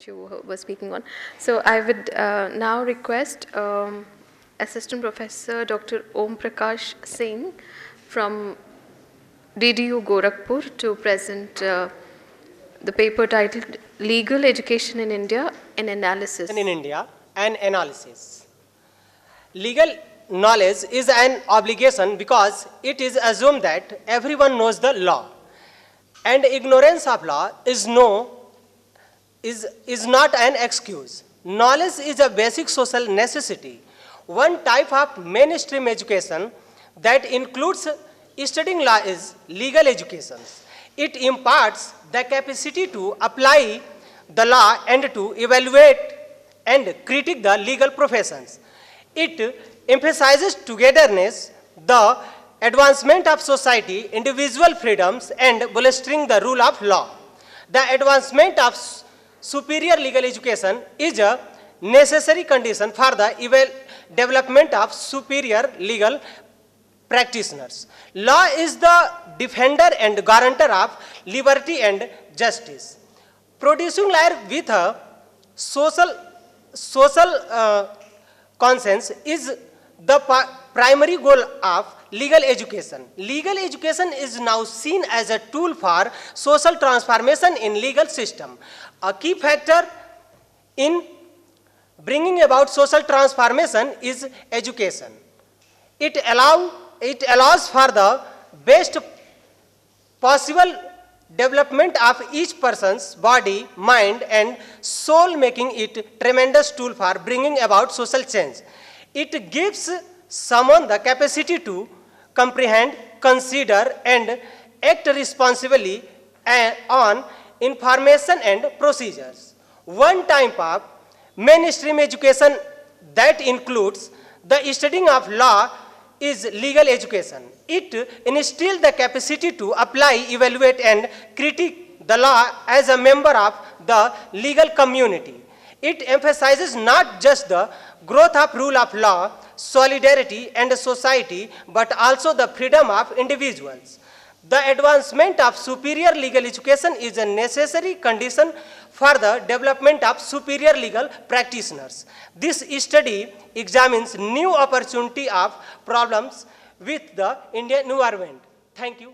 you were speaking on. So I would now request Assistant Professor Dr. Om Prakash Singh from DDU Gorakhpur to present the paper titled Legal Education in India, an Analysis. In India, an analysis. Legal knowledge is an obligation because it is assumed that everyone knows the law, and ignorance of law is not an excuse. Knowledge is a basic social necessity. One type of mainstream education that includes studying law is legal education. It imparts the capacity to apply the law and to evaluate and critique the legal professions. It emphasizes togetherness, the advancement of society, individual freedoms, and bolstering the rule of law. The advancement of superior legal education is a necessary condition for the development of superior legal practitioners. Law is the defender and guarantor of liberty and justice. Producing lawyer with a social conscience is the primary goal of legal education. Legal education is now seen as a tool for social transformation in legal system. A key factor in bringing about social transformation is education. It allows for the best possible development of each person's body, mind, and soul, making it a tremendous tool for bringing about social change. It gives someone the capacity to comprehend, consider, and act responsibly on information and procedures. One type of mainstream education that includes the studying of law is legal education. It instills the capacity to apply, evaluate, and critique the law as a member of the legal community. It emphasizes not just the growth of rule of law, solidarity, and society, but also the freedom of individuals. The advancement of superior legal education is a necessary condition for the development of superior legal practitioners. This study examines new opportunity of problems with the Indian environment. Thank you.